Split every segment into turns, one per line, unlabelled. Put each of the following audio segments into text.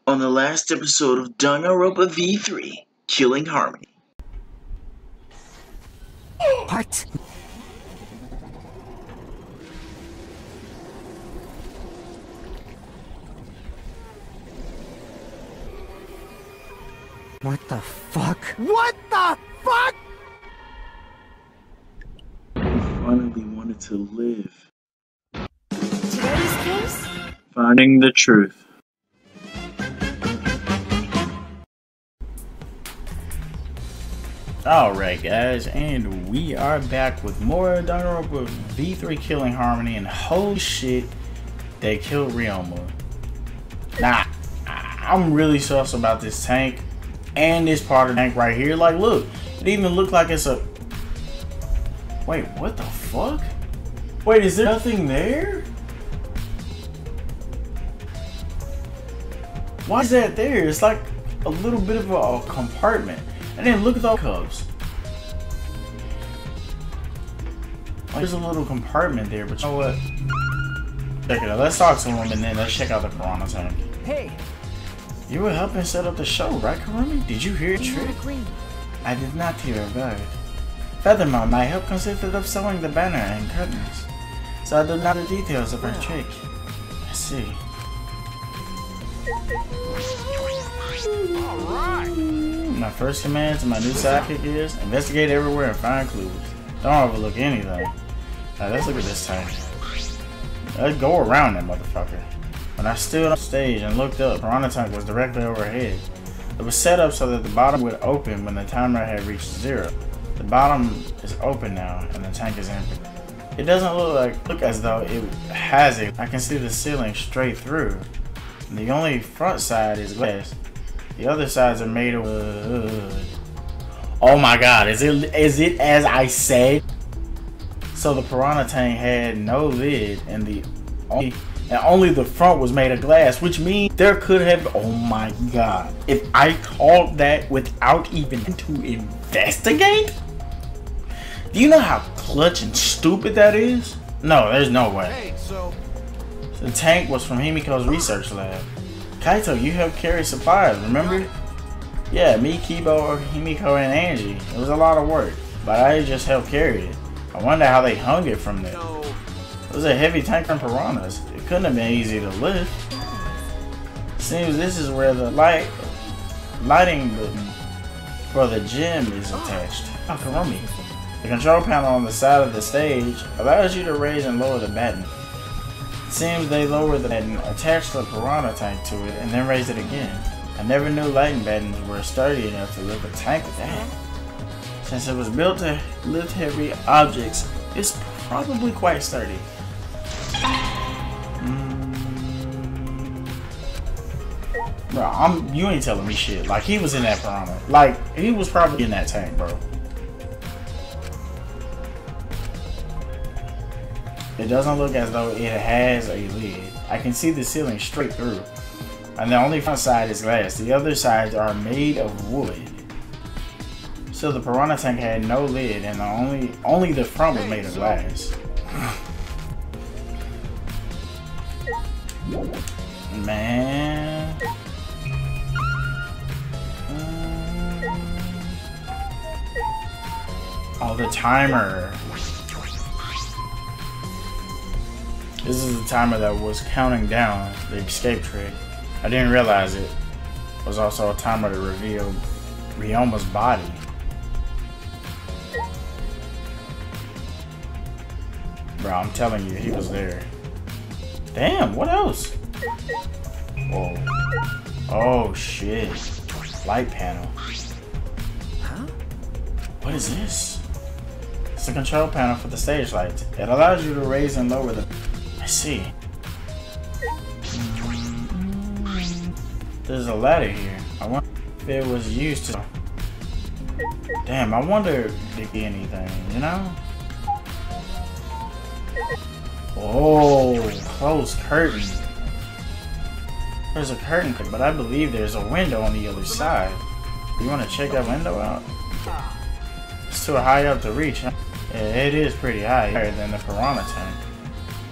On the last episode of DanganRonpa V3 Killing Harmony.
What? What the fuck? What the fuck?
I finally wanted to live.
Today's case?
Finding the truth.
Alright guys, and we are back with more DanganRonpa V3 Killing Harmony, and holy shit, they killed Ryoma. Nah, I'm really sus about this tank, and this part of the tank right here. Like, look, it even looked like it's a... Wait, what the fuck? Wait, is there nothing there? Why is that there? It's like a little bit of a compartment. And then look at those cubs. There's a little compartment there, but you know what? Check it out. Let's talk to him and then let's check out the piranha tank.
Hey!
You were helping set up the show, right, Kirumi? Did you hear a trick? I did not hear a word. Furthermore, my help consisted of sewing the banner and curtains, so I did not know the details of our trick. I see. My first command to my new sidekick is investigate everywhere and find clues. Don't overlook anything. Now let's look at this tank. Let's go around that motherfucker. When I stood on stage and looked up, the piranha tank was directly overhead. It was set up so that the bottom would open when the timer had reached 0. The bottom is open now and the tank is empty. It doesn't look as though it has it. I can see the ceiling straight through. And the only front side is glass. The other sides are made of wood. Oh my god, is it as I said? So the piranha tank had no lid and only the front was made of glass, which means there could have, oh my god. If I called that without even to investigate? Do you know how clutch and stupid that is? No, there's no way.
Hey, so
the tank was from Himiko's research lab. Kaito, you helped carry supplies, remember? Yeah, me, Kibo, Himiko, and Angie. It was a lot of work, but I just helped carry it. I wonder how they hung it from there. It was a heavy tank from piranhas. It couldn't have been easy to lift. Seems this is where the lighting button for the gym is attached. Oh, Kirumi. The control panel on the side of the stage allows you to raise and lower the baton. It seems they lowered the baton, attached the piranha tank to it, and then raised it again. I never knew lighting battens were sturdy enough to lift a tank with that. Since it was built to lift heavy objects, it's probably quite sturdy. Bro, you ain't telling me shit. Like, he was in that piranha. Like, he was probably in that tank, bro. It doesn't look as though it has a lid. I can see the ceiling straight through. And the only front side is glass. The other sides are made of wood. So the piranha tank had no lid and only the front was made of glass. Man. Oh, the timer. This is the timer that was counting down the escape trick. I didn't realize it was also a timer to reveal Ryoma's body. Bro, I'm telling you, he was there. Damn, what else? Whoa. Oh shit. Light panel.
huh?
What is this? It's a control panel for the stage lights. It allows you to raise and lower the... I see. There's a ladder here. I wonder if it was used to... Damn, I wonder if it did anything, you know? Oh, closed curtain. There's a curtain, but I believe there's a window on the other side. You want to check that window out? It's too high up to reach, huh? Yeah, it is pretty high. Higher than the piranha tank.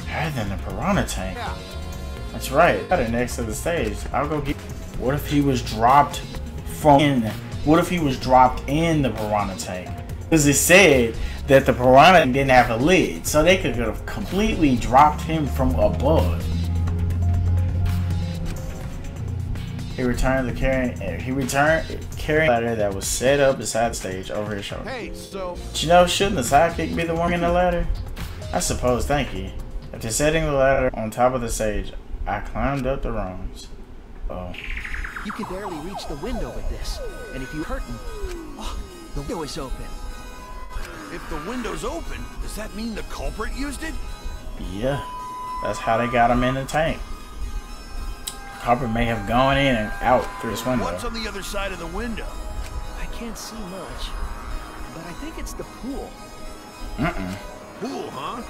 Higher than the piranha tank? That's right. Got it next to the stage. I'll go get. What if he was dropped from in? What if he was dropped in the piranha tank? Because it said that the piranha didn't have a lid, so they could have completely dropped him from above. He returned carrying a ladder that was set up beside the stage over his shoulder.
Hey, so
But you know, shouldn't the sidekick be the one in the ladder? I suppose, thank you. After setting the ladder on top of the stage, I climbed up the rungs. Oh.
You could barely reach the window with this. And if you hurting, oh, the window is open.
if the window's open, does that mean the culprit used it?
Yeah, that's how they got him in the tank. Culprit may have gone in and out through this window.
What's on the other side of the window?
I can't see much, but I think it's the pool.
Pool, huh?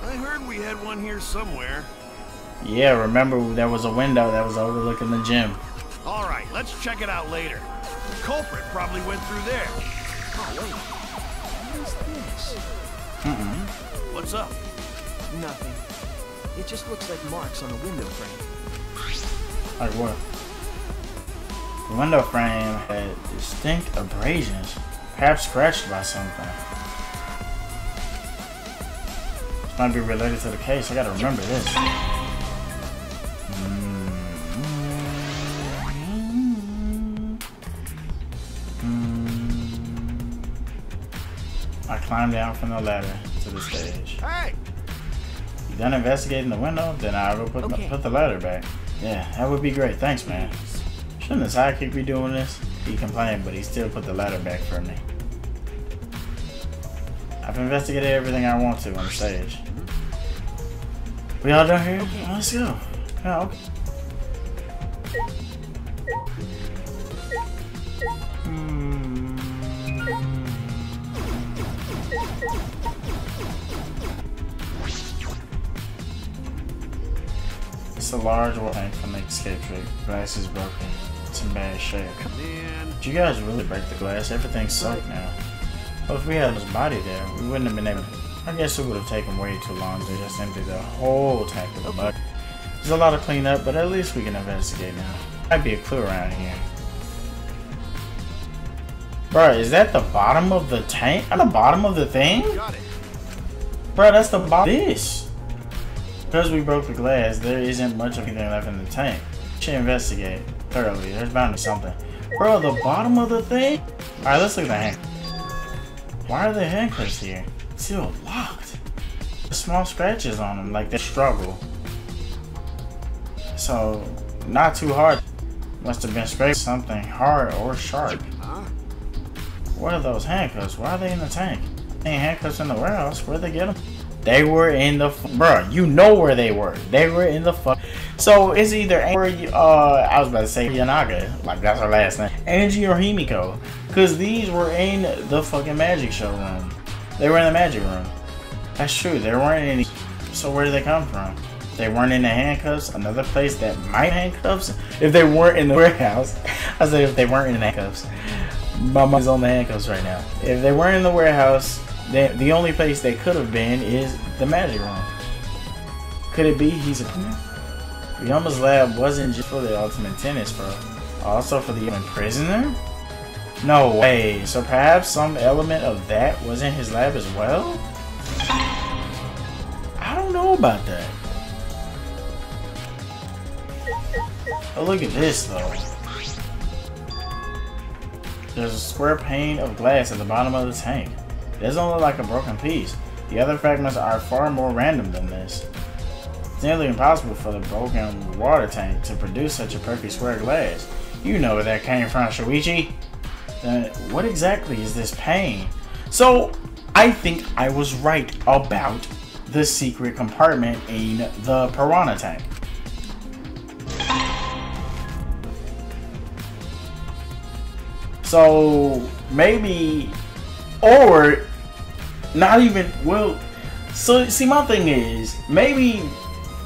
I heard we had one here somewhere.
Yeah, remember there was a window that was overlooking the gym.
All right, let's check it out later. The culprit probably went through there.
Oh, wait. What is this?
What's up?
Nothing. It just looks like marks on a window frame.
Like what? The window frame had distinct abrasions, perhaps scratched by something. This might be related to the case. I gotta remember this. I climbed down from the ladder to the stage.
Hey!
You done investigating the window? Then I'll go put the ladder back. Yeah, that would be great. Thanks, man. Shouldn't the sidekick be doing this? He complained, but he still put the ladder back for me. I've investigated everything I want to on the stage. We all done here?
Okay.
Let's go. Yeah, okay. It's a large water tank from the escape trip. Glass is broken. It's in bad shape.
Man.
Did you guys really break the glass? Everything's soaked now. Well, if we had his body there, we wouldn't have been able to. I guess it would have taken way too long to just empty the whole tank of mud. There's a lot of cleanup, but at least we can investigate now. Might be a clue around here. Bruh, is that the bottom of the tank? At the bottom of the thing?
Got it.
Bruh, that's the bottom of this. Because we broke the glass, there isn't much of anything left in the tank. We should investigate thoroughly. There's bound to be something. Bro, the bottom of the thing? Alright, let's look at the hand. Why are the handcuffs here? Still locked. There's small scratches on them, like they struggle. So, not too hard. Must have been scraped something hard or sharp.
Huh?
What are those handcuffs? Why are they in the tank? They ain't handcuffs in the warehouse. Where'd they get them? They were in the bruh, you know where they were. They were in the So it's either I was about to say Yonaga, like that's her last name, Angie or Himiko, because these were in the fucking magic show room. They were in the magic room. That's true. There weren't any. So where did they come from? They weren't in the handcuffs. Another place that might handcuffs. If they weren't in the warehouse, I said if they weren't in the handcuffs. My mind's on the handcuffs right now. If they weren't in the warehouse, then the only place they could have been is the magic room. Could it be he's a Ryoma's lab wasn't just for the ultimate tennis pro, also for the human prisoner? No way. So perhaps some element of that was in his lab as well? I don't know about that. Oh, look at this though. There's a square pane of glass at the bottom of the tank. It doesn't look like a broken piece. The other fragments are far more random than this. It's nearly impossible for the broken water tank to produce such a perfect square glass. You know where that came from, Shuichi. Then what exactly is this pane? So, I think I was right about the secret compartment in the piranha tank. So, maybe, or not even, well, so see my thing is, maybe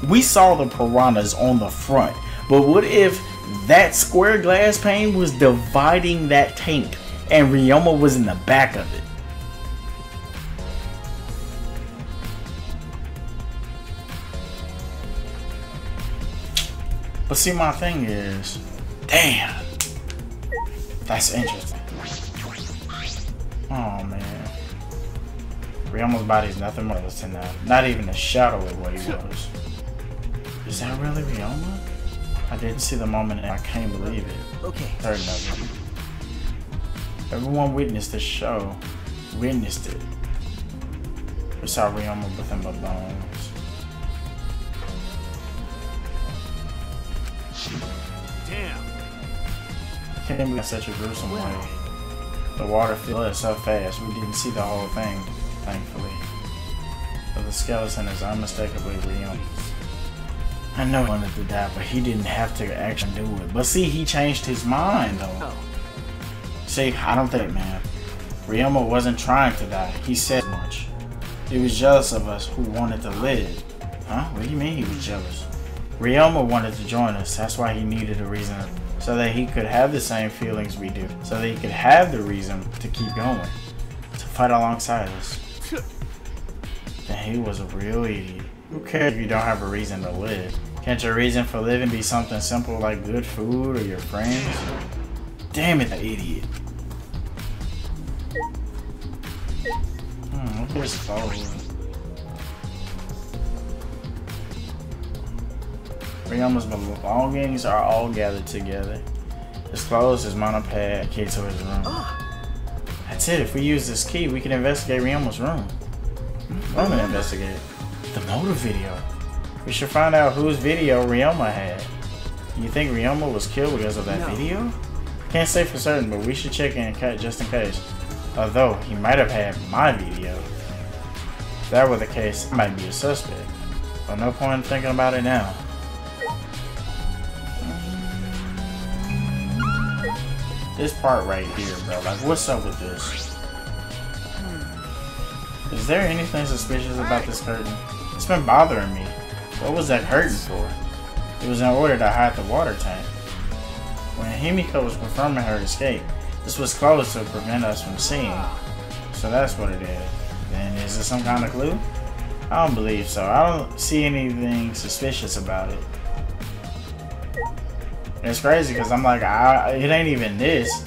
we saw the piranhas on the front, but what if that square glass pane was dividing that tank and Ryoma was in the back of it? But see, my thing is, damn, that's interesting. Oh man, Ryoma's body is nothing more than that. Not even a shadow of what he was. Is that really Ryoma? I didn't see the moment and I can't believe it.
Okay.
Certain of it. Everyone witnessed the show. Witnessed it. We saw Ryoma with him but bones.
Damn.
Can't be in such a gruesome way. The water flooded so fast we didn't see the whole thing, thankfully. But the skeleton is unmistakably Ryoma. I know he wanted to die, but he didn't have to actually do it. But see, he changed his mind though.
Oh.
See, I don't think, man. Ryoma wasn't trying to die. He said much. He was jealous of us who wanted to live. Huh? What do you mean he was jealous? Ryoma wanted to join us. That's why he needed a reason. So that he could have the same feelings we do. So that he could have the reason to keep going. To fight alongside us. Then he was a real idiot. Who cares if you don't have a reason to live? Can't your reason for living be something simple like good food or your friends? Damn it, that idiot. Look at his clothes. Ryoma's belongings are all gathered together. His clothes, his monopad, key to his room. That's it. If we use this key, we can investigate Ryoma's room. I'm gonna investigate the motor video. We should find out whose video Ryoma had. You think Ryoma was killed because of that video? Can't say for certain, but we should check in just in case. Although, he might have had my video. If that were the case, I might be a suspect. But no point in thinking about it now. This part right here, bro. Like, what's up with this? Is there anything suspicious about this curtain? It's been bothering me. What was that curtain for? It was in order to hide the water tank. When Himiko was confirming her escape, this was closed to prevent us from seeing. So that's what it is. Then is it some kind of clue? I don't believe so. I don't see anything suspicious about it. It's crazy because I'm like, it ain't even this.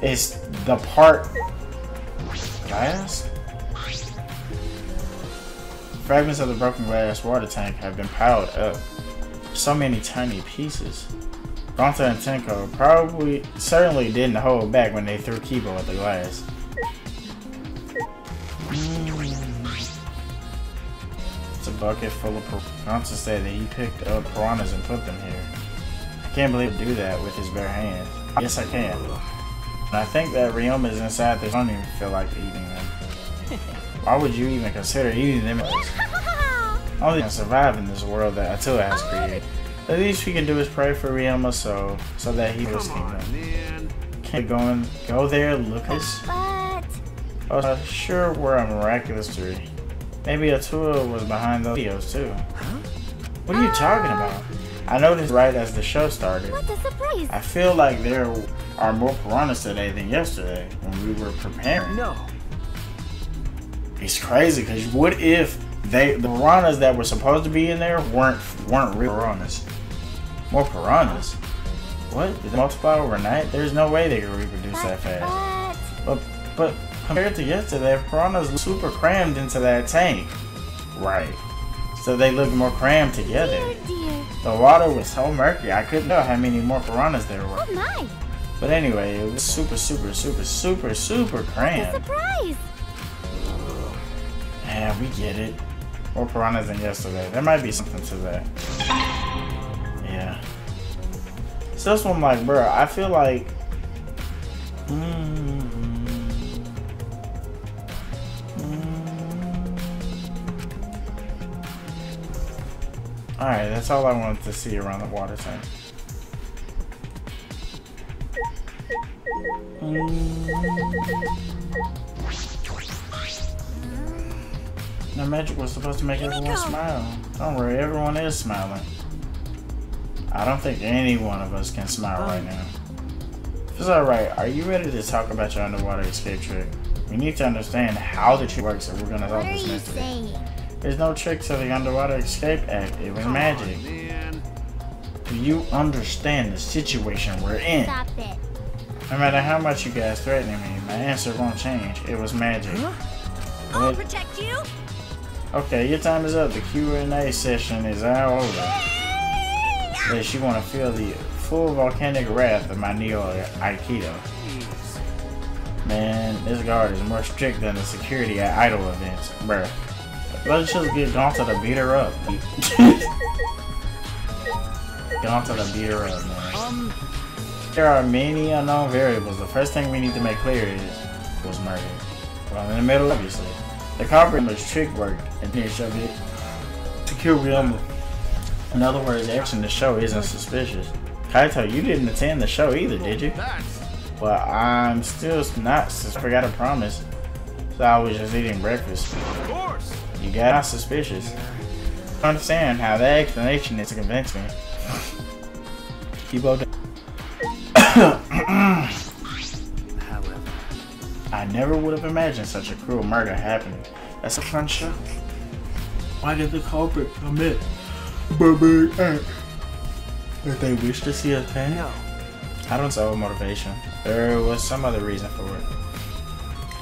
It's the part glass? Fragments of the broken glass water tank have been piled up. So many tiny pieces. Gonta and Tenko certainly didn't hold back when they threw Kibo at the glass. It's a bucket full of piranhas. Gonta said that he picked up piranhas and put them here. I can't believe he'd do that with his bare hands. Yes, I can. And I think that Ryoma is inside this. I don't even feel like eating them. Why would you even consider eating them? Only can survive in this world that Attila has created. The least we can do is pray for Ryoma so that he will kingdom. Can't go there, Lucas. Oh, sure we're a miraculous tree. Maybe Attila was behind those videos too. What are you talking about? I noticed right as the show started.
What a surprise!
I feel like there are more piranhas today than yesterday when we were preparing.
No.
It's crazy because what if the piranhas that were supposed to be in there weren't real piranhas? More piranhas? What? Did they multiply overnight? There's no way they could reproduce that fast. But compared to yesterday, piranhas look super crammed into that tank. Right. So they looked more crammed together.
Dear.
The water was so murky, I couldn't know how many more piranhas there were.
Oh my!
But anyway, it was super crammed.
What a surprise!
Yeah, we get it. More piranhas than yesterday. There might be something to that. Yeah. So that's what I'm like, bro. I feel like... Alright, that's all I wanted to see around the water tank. The magic was supposed to make everyone smile. Don't worry, everyone is smiling. I don't think any one of us can smile right now. If it's alright, are you ready to talk about your underwater escape trick? We need to understand how the trick works, so we're gonna talk this mystery. There's no trick to the underwater escape act. It was magic. Do you understand the situation we're in?
Stop it.
No matter how much you guys threatening me, my answer won't change. It was magic.
I'll protect you.
Okay, your time is up. The Q&A session is all over. Unless you want to feel the full volcanic wrath of my Neo Aikido. Man, this guard is more strict than the security at idol events. Bruh. Let's just get Gonta to beat her up. Gonta to beat her up, man. There are many unknown variables. The first thing we need to make clear is, was murder. Well, in the middle, obviously. The culprit was trick work and finish of it to kill Ryoma. In other words, everything in the show isn't suspicious. Kaito, you didn't attend the show either, did you? Well, I'm still not, since I forgot a promise. So I was just eating breakfast.
Of course.
You got suspicious. I understand how that explanation is to convince me. Keep on.
However,
I never would have imagined such a cruel murder happening. That's a fun show. Why did the culprit commit a barbaric act? Did they wish to see us pay?
no.
I don't know motivation. There was some other reason for it.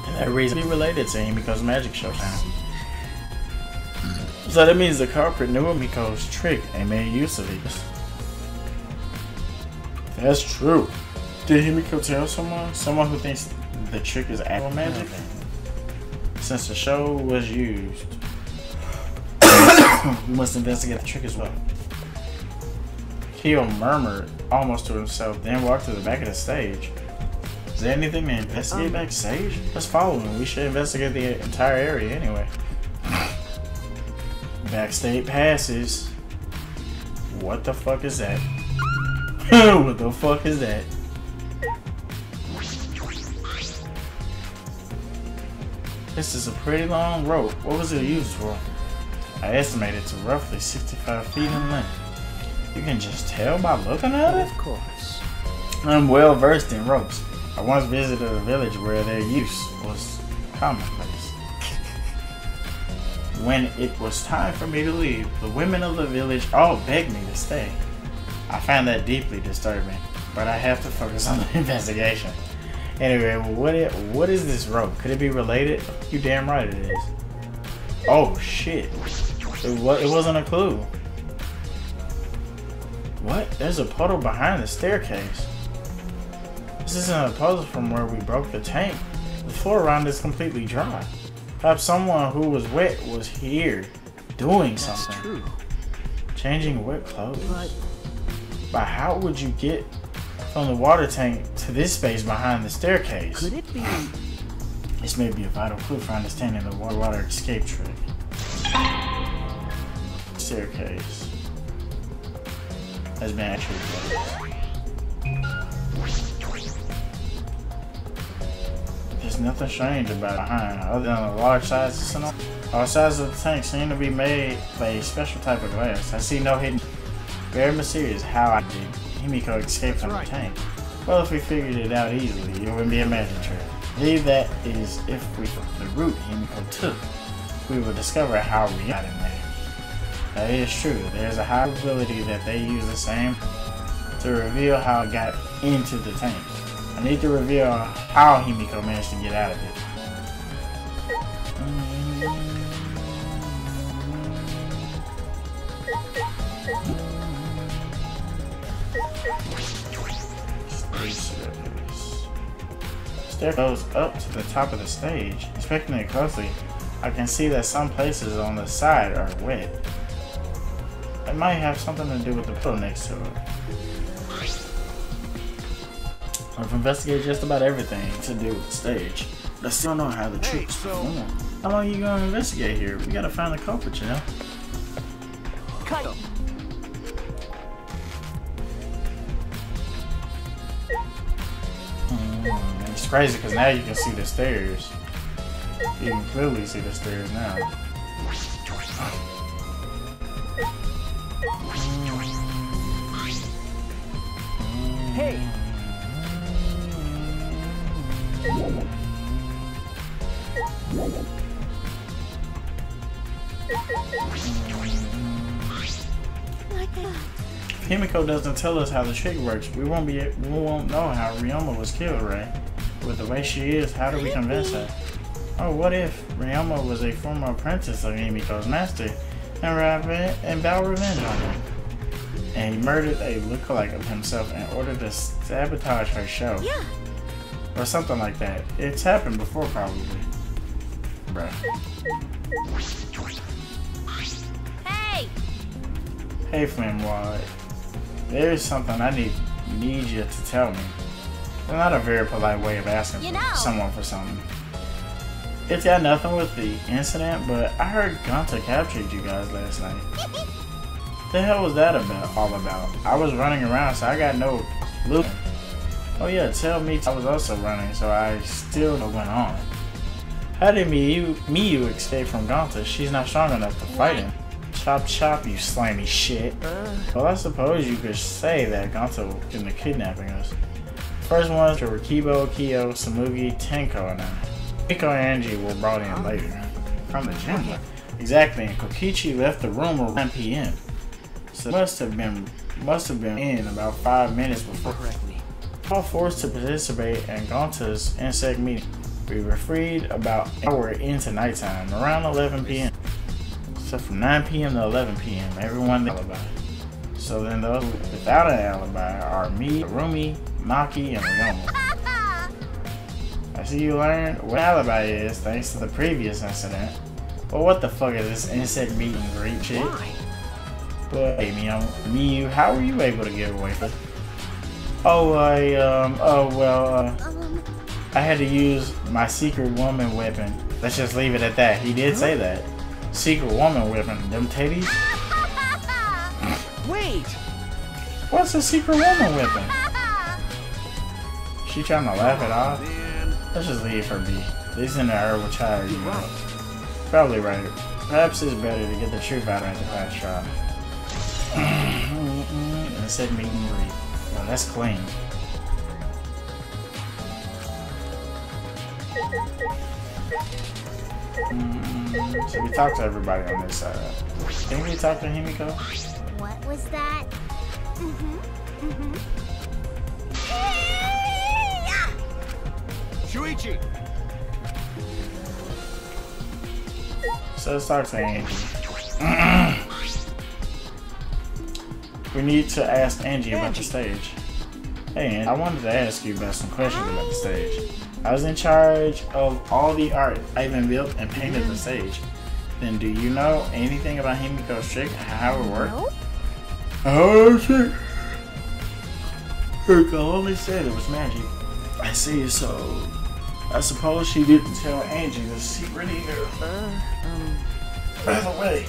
And that reason be related to Himiko's magic showtime. So that means the culprit knew Himiko's trick and made use of it. That's true. Did Himiko tell someone? Someone who thinks the trick is actual magic? Since the show was used, we must investigate the trick as well. Kyo murmured almost to himself, then walked to the back of the stage. Is there anything to investigate backstage? Let's follow him. We should investigate the entire area anyway. Backstage passes. What the fuck is that? What the fuck is that? This is a pretty long rope. What was it used for? I estimated to roughly 65 feet in length. You can just tell by looking at it?
Of course.
I'm well versed in ropes. I once visited a village where their use was commonplace. When it was time for me to leave, the women of the village all begged me to stay. I find that deeply disturbing, but I have to focus on the investigation. Anyway, what is this rope? Could it be related? You damn right it is. Oh shit. It wasn't a clue. What? There's a puddle behind the staircase. This isn't a puzzle from where we broke the tank. The floor around is completely dry. Perhaps someone who was wet was here doing something.
That's true.
Changing wet clothes. But how would you get from the water tank to this space behind the staircase?
Could it be?
This may be a vital clue for understanding the water escape trick. Staircase has been actually closed. There's nothing strange about it behind, other than the large sizes and all. All sizes of the tank seem to be made of a special type of glass. I see no hidden. Very mysterious how I did Himiko escaped from the tank. Well, if we figured it out easily, it wouldn't be a magic trick. I believe that is if we took the route Himiko took, we will discover how we got in there. That is true. There's a high probability that they use the same to reveal how it got into the tank. I need to reveal how Himiko managed to get out of it. Stair goes up to the top of the stage. Inspecting it closely, I can see that some places on the side are wet. It might have something to do with the puddle next to it. I've investigated just about everything to do with the stage, but I still don't know how the trick's performed. How long are you gonna investigate here? We gotta find the culprit, you know?
Kaito.
It's crazy because now you can see the stairs. You can clearly see the stairs now.
Hey.
Himiko doesn't tell us how the trick works, we won't know how Ryoma was killed, right? With the way she is, how do we convince her? Oh, what if Ryoma was a former apprentice of Himiko's master and vowed revenge on him? And he murdered a lookalike of himself in order to sabotage her show.
Yeah.
Or something like that. It's happened before, probably. Bruh.
Hey!
Hey, Flamwad. There's something I need you to tell me. It's not a very polite way of asking someone for something. It's got nothing with the incident, but I heard Gonta captured you guys last night. The hell was that all about? I was running around, so I got no clue. Oh yeah, tell me. I was also running, so I still know what went on. How did Miyu escape from Gonta? She's not strong enough to fight him. Chop chop, you slimy shit. Well, I suppose you could say that Gonta did the kidnapping us. First ones were Kokichi, Tsumugi, Tenko, and I. Himiko and Angie were brought in later. From the gym. Exactly, and Kokichi left the room around 9 p.m. So must have been in about 5 minutes before. All forced to participate in Gonta's insect meeting. We were freed about an hour into nighttime, around 11 p.m. So from 9 p.m. to 11 p.m., everyone had an alibi. So then those without an alibi are me, Kirumi, Maki, and Ryoma. I see you learned what an alibi is thanks to the previous incident. Well, what the fuck is this insect meet and greet shit? But hey, Miyu, how were you able to get away with it? Oh, I had to use my secret woman weapon. Let's just leave it at that. He did say that. Secret woman weapon. Them titties?
Wait!
What's a secret woman weapon? She trying to laugh it off? Let's just leave her be. At least in the herb will try you know. Probably right. Perhaps it's better to get the truth out at the last trial. And it said meet and greet. Well, that's clean. So we talked to everybody on this side. Didn't we talk to Himiko?
What was that?
Shuichi!
So let's talk to Angie. We need to ask Angie about the stage. Hey Angie, I wanted to ask you about some questions about the stage. I was in charge of all the art. I even built and painted the stage. Then do you know anything about Himiko's trick? How it worked?
No?
Oh shit! Her only said it was magic. I see, so I suppose she didn't tell Angie the secret either. By the way,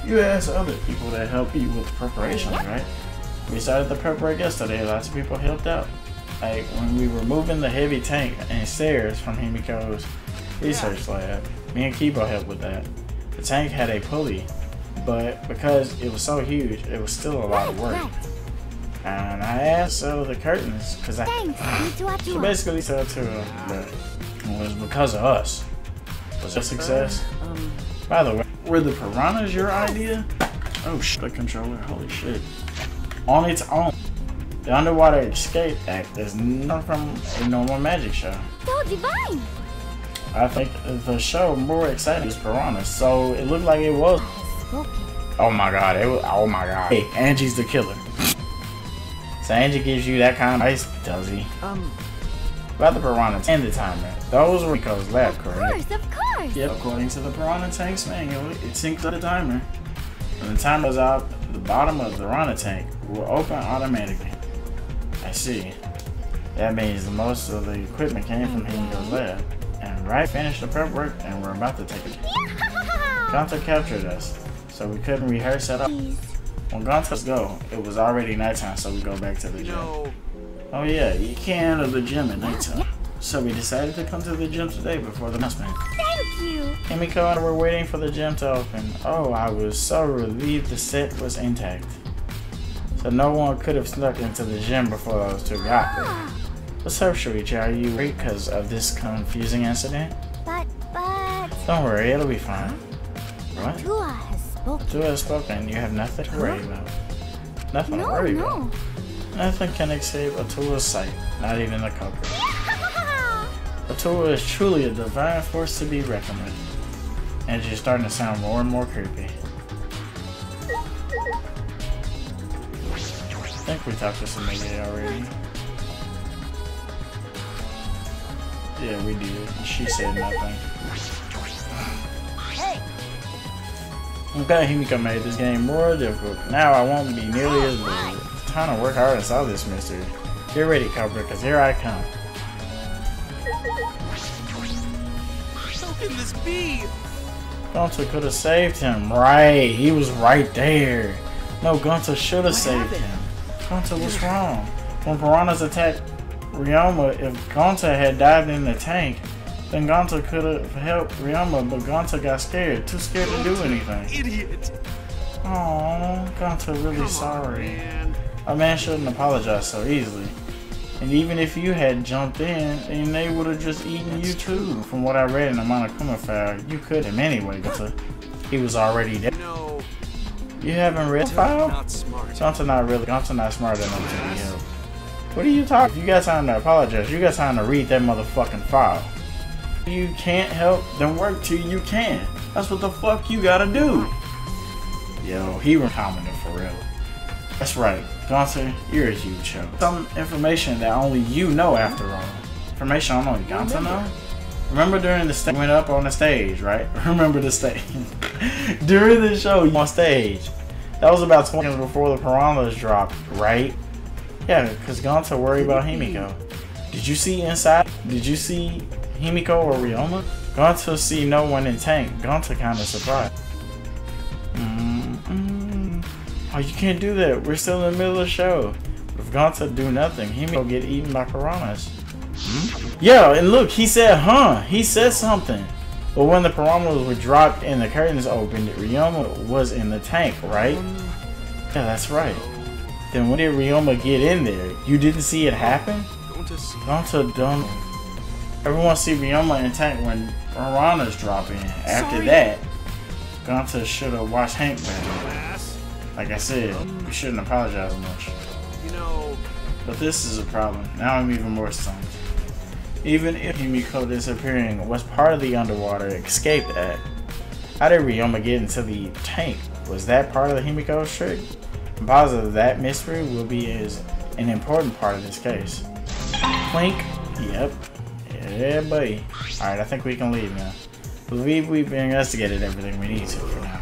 you asked other people that help you with the preparations, right? We started the prep work yesterday. Lots of people helped out. Like when we were moving the heavy tank and stairs from Himiko's research lab, me and Kibo helped with that. The tank had a pulley, but because it was so huge, it was still a lot of work. And I asked so the curtains, because so basically said to her that it was because of us. Was it a success? By the way, were the piranhas your idea? Oh shit, the controller, holy shit. On its own. The Underwater Escape Act is not from a normal magic show.
So divine!
I think the show more exciting is piranhas, so it looked like it was. Oh my god, oh my god. Hey, Angie's the killer. So Angie gives you that kind of ice, does he? About the piranhas and the timer. Those were Himiko's lab, correct?
Of course!
Yep, according to the piranha tank's manual, it syncs up the timer. When the timer goes out, the bottom of the piranha tank will open automatically. I see. That means most of the equipment came from Himiko's lab. And right finished the prep work and we're about to take it. Gonta captured us, so we couldn't rehearse at all. When Gonta's go, it was already nighttime, so we go back to the gym. Oh yeah, you can't enter the gym at nighttime. So we decided to come to the gym today before the announcement.
Thank you!
Himiko and I were waiting for the gym to open. Oh, I was so relieved the set was intact. So no one could have snuck into the gym before those two got there. What's up, Shuichi? Are you worried because of this confusing incident?
But...
Don't worry, it'll be fine. What?
Tua has spoken.
Tua has spoken. You have nothing to worry about. Nothing to
No,
worry
no.
about. Nothing can escape Atua's sight, not even the Coco. Atua is truly a divine force to be reckoned with. And she's starting to sound more and more creepy. I think we talked to Tsumugi already. Yeah, we did. She said nothing. I'm glad Himiko made this game more difficult. Now I won't be nearly as bored. It's time to work hard and solve this mystery. Get ready, Cobra, because here I come.
How can this be?
Gonta could have saved him. Right, he was right there. No, Gonta should have saved him. Gonta, what's wrong? When piranhas attacked Ryoma, if Gonta had dived in the tank, then Gonta could have helped Ryoma, but Gonta got scared. Too scared to do anything.
Idiot.
Aww, Gonta really
Come
sorry.
on, man.
A man shouldn't apologize so easily. And even if you had jumped in, then they would have just eaten you too. From what I read in the Monokuma file, you could him anyway, Gonta. He was already dead.
No.
You haven't read the file?
Not smart.
Gonta not really. Gonta not smart enough to be helped. What are you talking? You got time to apologize. You got time to read that motherfucking file. You can't help, then work till you can. That's what the fuck you gotta do. Yo, he was commenting for real. That's right, Gonta, you're a huge help. Some information that only you know after all. Information only Gonta know? Remember during the stage, went up on the stage, right? Remember the stage. During the show, you on stage. That was about 20 minutes before the piranhas dropped, right? Yeah, because Gonta worried about Himiko. Did you see inside? Did you see Himiko or Ryoma? Gonta see no one in tank. Gonta kind of surprised. Oh, you can't do that. We're still in the middle of the show. If Gonta do nothing, Himiko get eaten by piranhas. Yeah, and look, he said, huh? He said something. But when the piranhas were dropped and the curtains opened, Ryoma was in the tank, right? Yeah, that's right. Then when did Ryoma get in there? You didn't see it happen? Gonta don't. Everyone see Ryoma in tank when piranhas drop in. After that, Gonta should have watched Hank better. Like I said, you shouldn't apologize much.
You know.
But this is a problem. Now I'm even more stunned. Even if Himiko disappearing was part of the underwater escape act, how did Ryoma get into the tank? Was that part of the Himiko's trick? I'm positive that mystery will be an important part of this case. Clink. Yep. Yeah, buddy. Alright, I think we can leave now. I believe we've investigated everything we need to for now.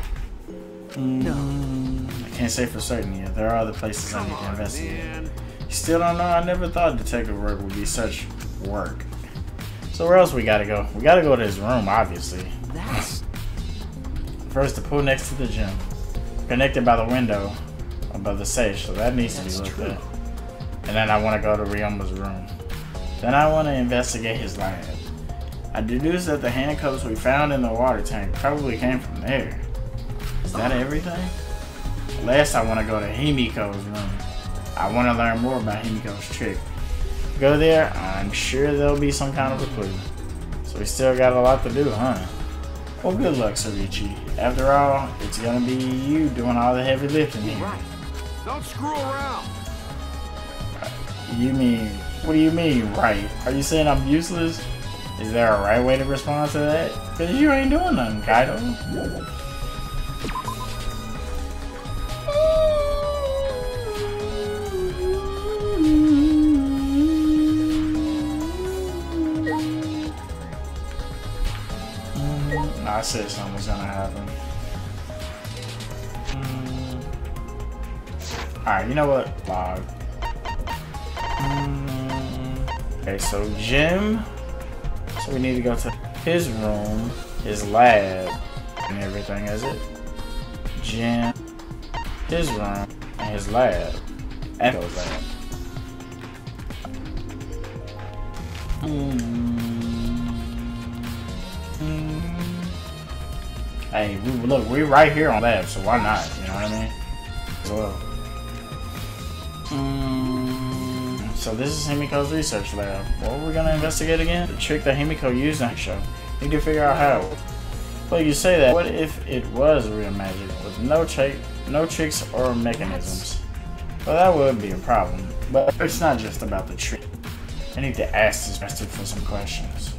I can't say for certain yet. There are other places I need to investigate.
Man.
You still don't know? I never thought detective work would be such work. So where else we gotta go? We gotta go to his room, obviously.
That's...
First, the pool next to the gym. Connected by the window above the safe, so that needs to be looked at. And then I want to go to Ryoma's room. Then I want to investigate his lab. I deduce that the handcuffs we found in the water tank probably came from there. Is that everything? Last, I want to go to Himiko's room. I want to learn more about Himiko's trick. Go there, I'm sure there'll be some kind of a clue. So we still got a lot to do, huh? Well, good luck, Shuichi. After all, it's gonna be you doing all the heavy lifting here.
Right. Don't screw around.
You mean, what do you mean, right? Are you saying I'm useless? Is there a right way to respond to that? Cause you ain't doing nothing, Kaito. I said something was gonna happen. Alright, you know what? Log. Okay, so gym. So we need to go to his room, his lab, and everything, is it? Gym, his room, and his lab. And his lab. Hey, look, we're right here on lab, so why not? You know what I mean? As well. So this is Himiko's research lab. What are we gonna investigate again? The trick that Himiko used in the show. Need to figure out how. Well, you say that. What if it was real magic with no tricks or mechanisms? Well, that would be a problem, but it's not just about the tree. I need to ask this bastard for some questions.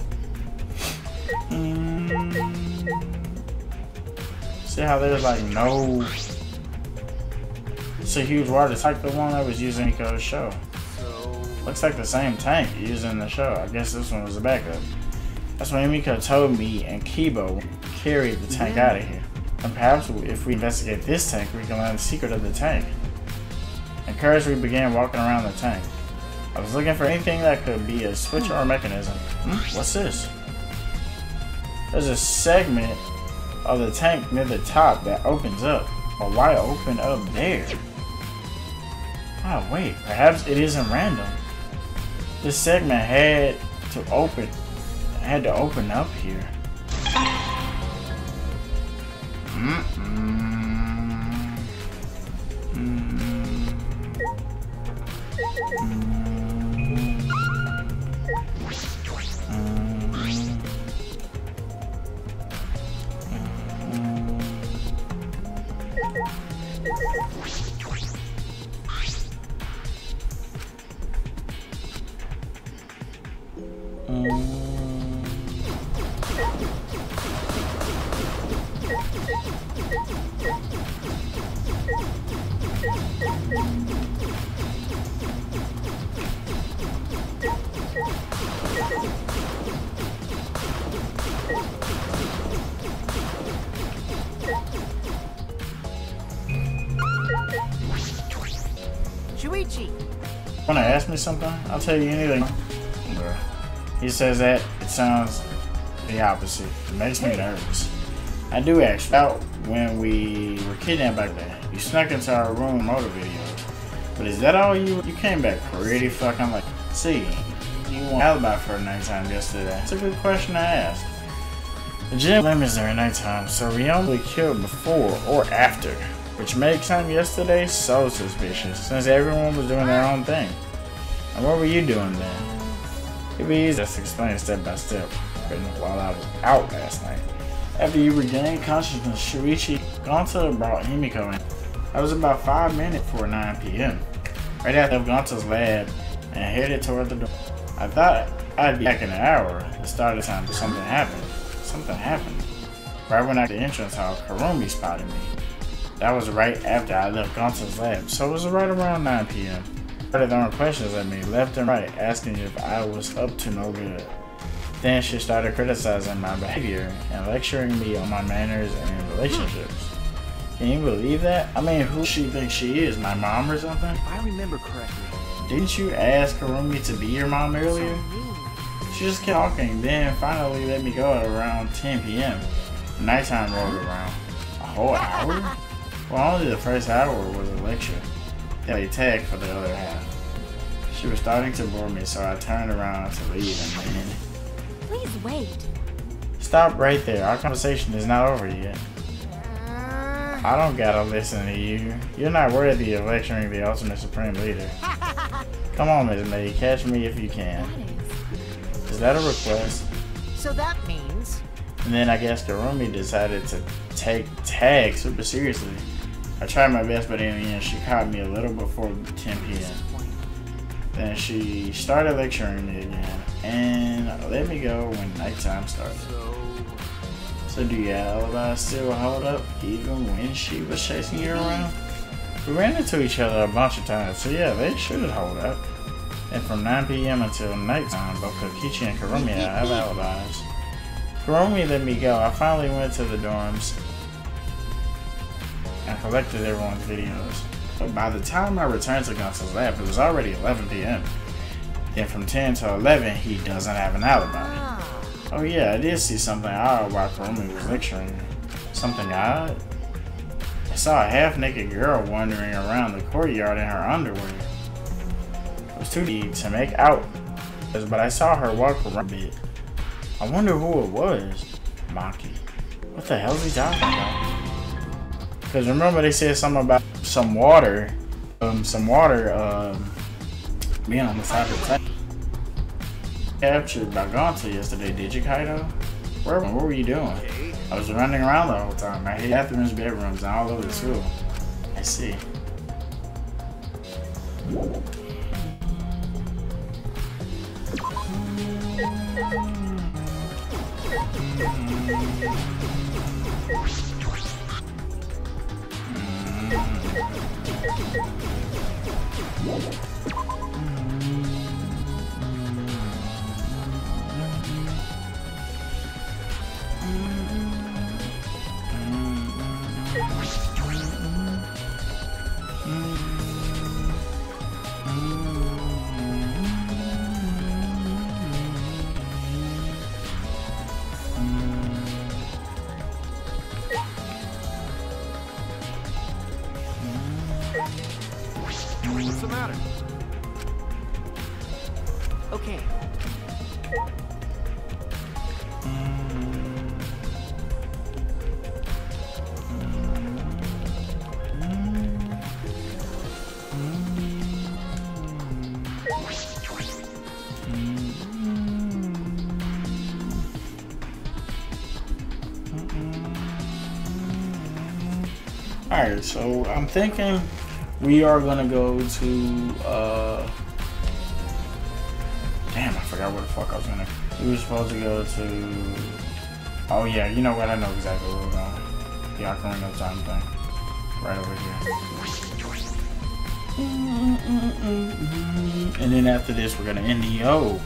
See how there's like no... It's a huge water. It's like the one that was using Himiko's show. Looks like the same tank used in the show. I guess this one was a backup. That's what Himiko told me, and Kibo carried the tank out of here. And perhaps if we investigate this tank, we can learn the secret of the tank. Encouraged, we began walking around the tank. I was looking for anything that could be a switch or a mechanism. What's this? There's a segment of the tank near the top that opens up. But why open up there? Oh wait, perhaps it isn't random. This segment had to open up here.
Shuichi!
Wanna ask me something? I'll tell you anything. Bruh. He says that, it sounds the opposite. It makes me nervous. I do actually. Out when we were kidnapped back there, you snuck into our room motor videos. But is that all you came back pretty fucking like? See, you want alibi for nighttime yesterday. It's a good question to ask. The gym limits are at nighttime, so we only killed before or after, which makes time yesterday so suspicious, since everyone was doing their own thing. And what were you doing then? It'd be easy to explain step by step, but while I was out last night. After you regained consciousness, Shuichi, Gonta brought Himiko in. That was about 5 minutes before 9 p.m. Right after Gonta's lab and headed toward the door. I thought I'd be back in an hour, the start of time, but something happened. Something happened. Right when I got to the entrance hall, Kirumi spotted me. That was right after I left Gonta's lab, so it was right around 9 p.m. Started throwing questions at me, left and right, asking if I was up to no good. Then she started criticizing my behavior and lecturing me on my manners and relationships. Can you believe that? I mean, who she thinks she is? My mom or something?
If I remember correctly.
Didn't you ask Kirumi to be your mom earlier? She just kept talking, then finally let me go at around 10 p.m. Nighttime rolled around. A whole hour? Well, only the first hour was a lecture. Then they tagged for the other half. She was starting to bore me, so I turned around to leave and then...
Please wait.
Stop right there. Our conversation is not over yet. I don't gotta listen to you. You're not worthy of lecturing the ultimate supreme leader. Come on, Ms. May. Catch me if you can. Is that a request?
So that means...
And then I guess Kirumi decided to take tag super seriously. I tried my best, but in the end, she caught me a little before 10 p.m. Then she started lecturing me again, and let me go when nighttime started. So do your alibi still hold up, even when she was chasing you around? We ran into each other a bunch of times, so yeah, they should hold up. And from 9 p.m. until nighttime, both Kokichi and Kirumi have alibis. Kirumi let me go. I finally went to the dorms and collected everyone's videos. But by the time I returned to Gonta's lab, it was already 11 p.m. Then from 10 to 11, he doesn't have an alibi. Oh yeah, I did see something odd while Kirumi was lecturing. Something odd? I saw a half-naked girl wandering around the courtyard in her underwear. It was too deep to make out, but I saw her walk around a bit. I wonder who it was. Maki. What the hell is he talking about? Because remember they said something about some water being on the side of the tank. Captured by Gonta yesterday, did you, Kaito? What were you doing? I was running around the whole time. I hid bathrooms, bedrooms, and all over the school. I see.
What's the matter?
Okay.
Alright, so I'm thinking we are gonna go to damn, I forgot where the fuck I was gonna. We were supposed to go to, oh yeah, you know what, I know exactly where we're going. The Ocarina of Time thing. Right over here. And then after this we're gonna end the oh.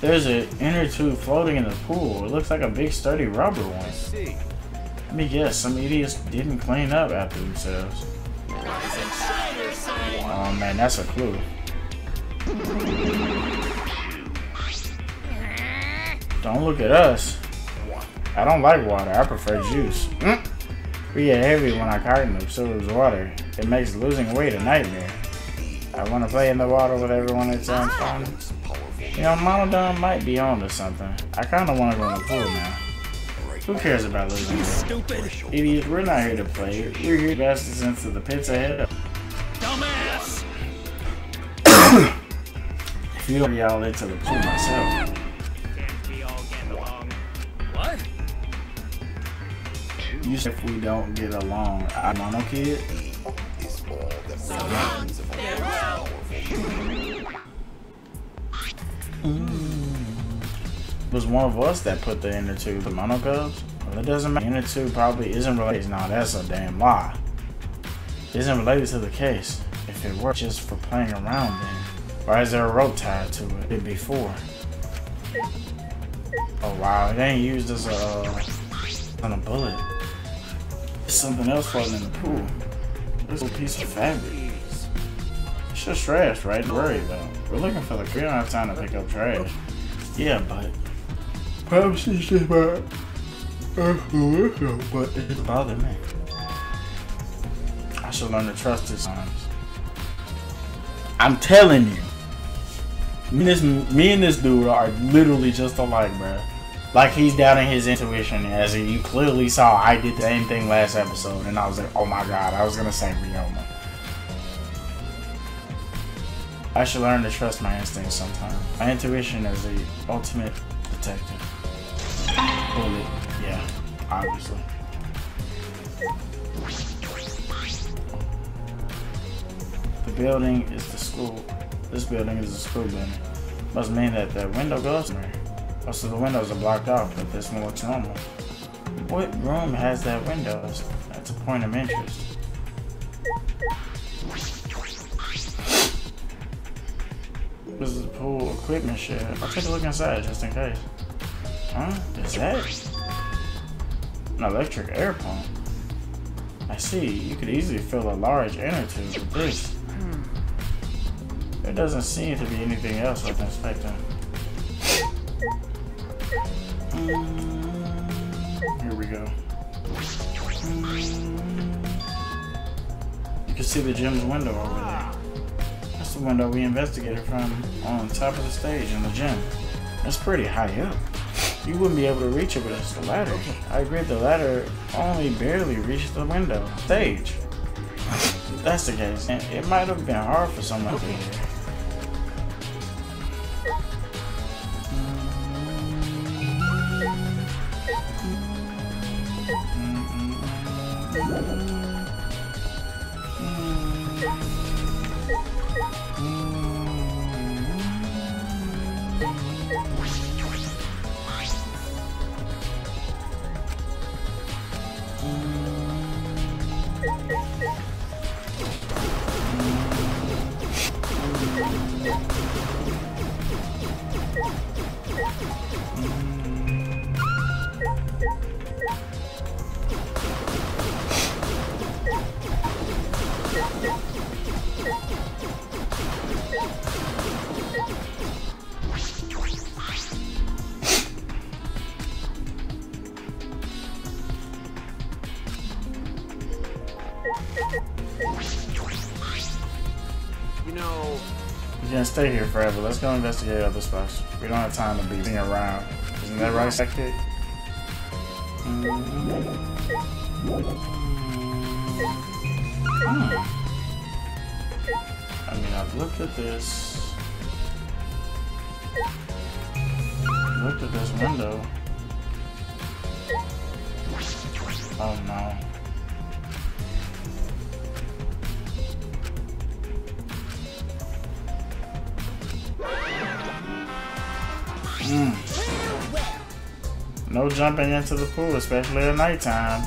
There's an inner tube floating in the pool. It looks like a big sturdy rubber one. Let me guess, some idiots didn't clean up after themselves. Oh man, that's a clue. Don't look at us. I don't like water, I prefer juice. We get heavy when I carton absorbs water. It makes losing weight a nightmare. I want to play in the water with everyone, it sounds fun. You know, Momota might be on to something. I kind of want to go in the pool now. Who cares about losing weight?
Stupid.
Idiots, we're not here to play. We're here to best us into the pits ahead.
Dumbass.
If you don't y'all into the pool myself.
Can't we all get along? What?
You said if we don't get along, I'm mono kid. It was one of us that put the inner tube, the mono cubs. Well, it doesn't matter. Inner tube probably isn't related. No, that's a damn lie. It isn't related to the case. If it were just for playing around, then why is there a rope tied to it? It before. Oh wow, it ain't used as a bullet. There's something else floating in the pool. There's a piece of fabric. It's just trash, right? Don't worry though. We're looking for the crew. We don't have time to pick up trash. Yeah, but perhaps it's just bad. But it bothers me. I should learn to trust his signs. I'm telling you. Me and this dude are literally just alike, bro. Like he's doubting his intuition, as you clearly saw. I did the same thing last episode, and I was like, oh my god, I was gonna say Ryoma. I should learn to trust my instincts sometimes. My intuition is the ultimate detective. Bullet, yeah, obviously. The building is the school. This building is the school building. Must mean that the window goes somewhere. Most of the windows are blocked off, but this one looks normal. What room has that window? That's a point of interest. This is the pool equipment shed. I'll take a look inside just in case. Huh? Is that an electric air pump? I see. You could easily fill a large inner tube with this. There doesn't seem to be anything else worth inspecting. Here we go. You can see the gym's window over there. That's the window we investigated from on top of the stage in the gym. That's pretty high up. You wouldn't be able to reach it with just a ladder. I agree, the ladder only barely reached the window stage. If that's the case, it might have been hard for someone to get here.
You know,
You can't stay here forever. Let's go investigate other spots. We don't have time to be sitting around. Isn't that right, Sidekick? I mean, I've looked at this. Looked at this window. Oh no. No jumping into the pool, especially at nighttime.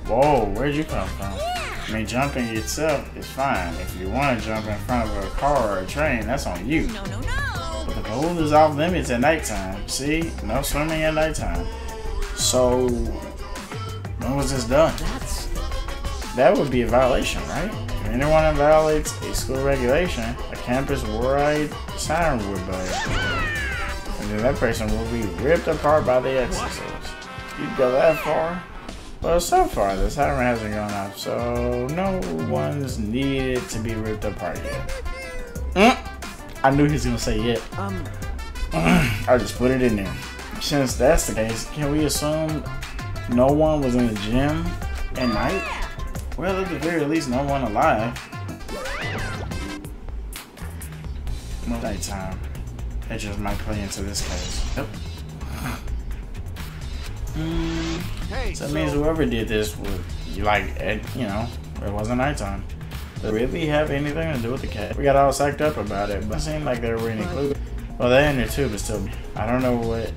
Whoa, where'd you come from? I mean, jumping itself is fine. If you want to jump in front of a car or a train, that's on you.
No.
But the pool is off limits at nighttime. See? No swimming at nighttime. So, when was this done? That would be a violation, right? If anyone violates a school regulation, a campus-wide siren would buzz. And then that person will be ripped apart by the exorcist. You'd go that far? Well, so far the siren hasn't gone off, so no one's needed to be ripped apart yet. I knew he was gonna say yet. I just put it in there. Since that's the case, can we assume no one was in the gym at night? Well, at the very least, no one alive. Nighttime. That just might play into this case. Yep. So that means whoever did this would, you know, it wasn't nighttime. Does it really have anything to do with the cat? We got all psyched up about it, but it seemed like there were any clues. Well, that inner tube is still, I don't know what it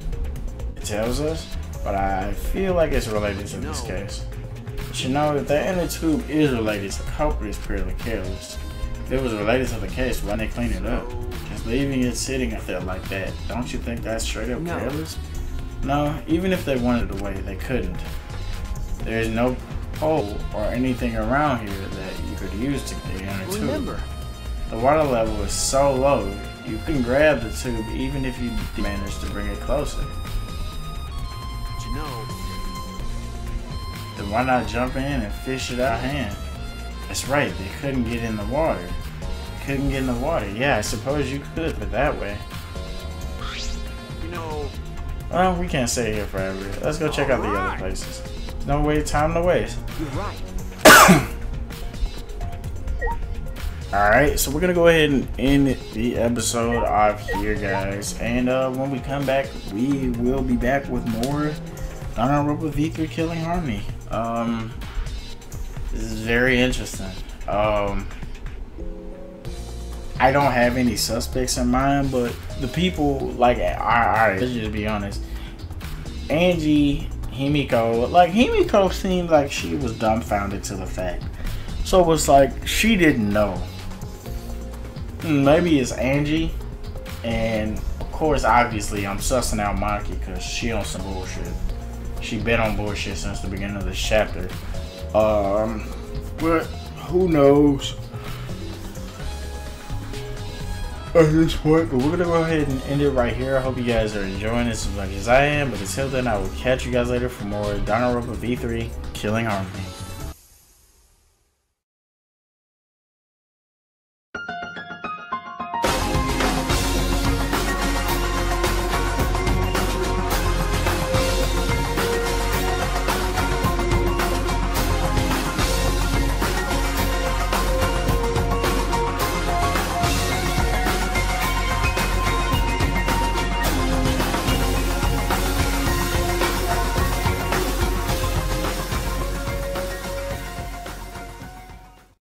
tells us, but I feel like it's related to this case. But you know, if that inner tube is related, the culprit is purely careless. If it was related to the case, why didn't they clean it up? Just leaving it sitting up there like that, don't you think that's straight up careless? No, even if they wanted it away, they couldn't. There's no hole or anything around here that you could use to get the inner tube.
Remember,
the water level is so low, you can grab the tube even if you manage to bring it closer.
but you know,
Then why not jump in and fish it out of hand? That's right, they couldn't get in the water. Couldn't get in the water. Yeah, I suppose you could, but that way.
you know,
Well, we can't stay here forever. Let's go check out the other places. No time to waste.
you're right.
Alright, so we're gonna go ahead and end the episode off here, guys. And when we come back, we will be back with more DanganRonpa V3 Killing Harmony. This is very interesting. I don't have any suspects in mind, but the people, like, alright, let's just be honest. Angie, Himiko, Himiko seemed like she was dumbfounded to the fact. So it was like, she didn't know. Maybe it's Angie, and of course, obviously, I'm sussing out Maki because she on some bullshit. She been on bullshit since the beginning of this chapter. But who knows? At this point, but we're gonna go ahead and end it right here. I hope you guys are enjoying this as much as I am. But until then, I will catch you guys later for more DanganRonpa V3 Killing Harmony.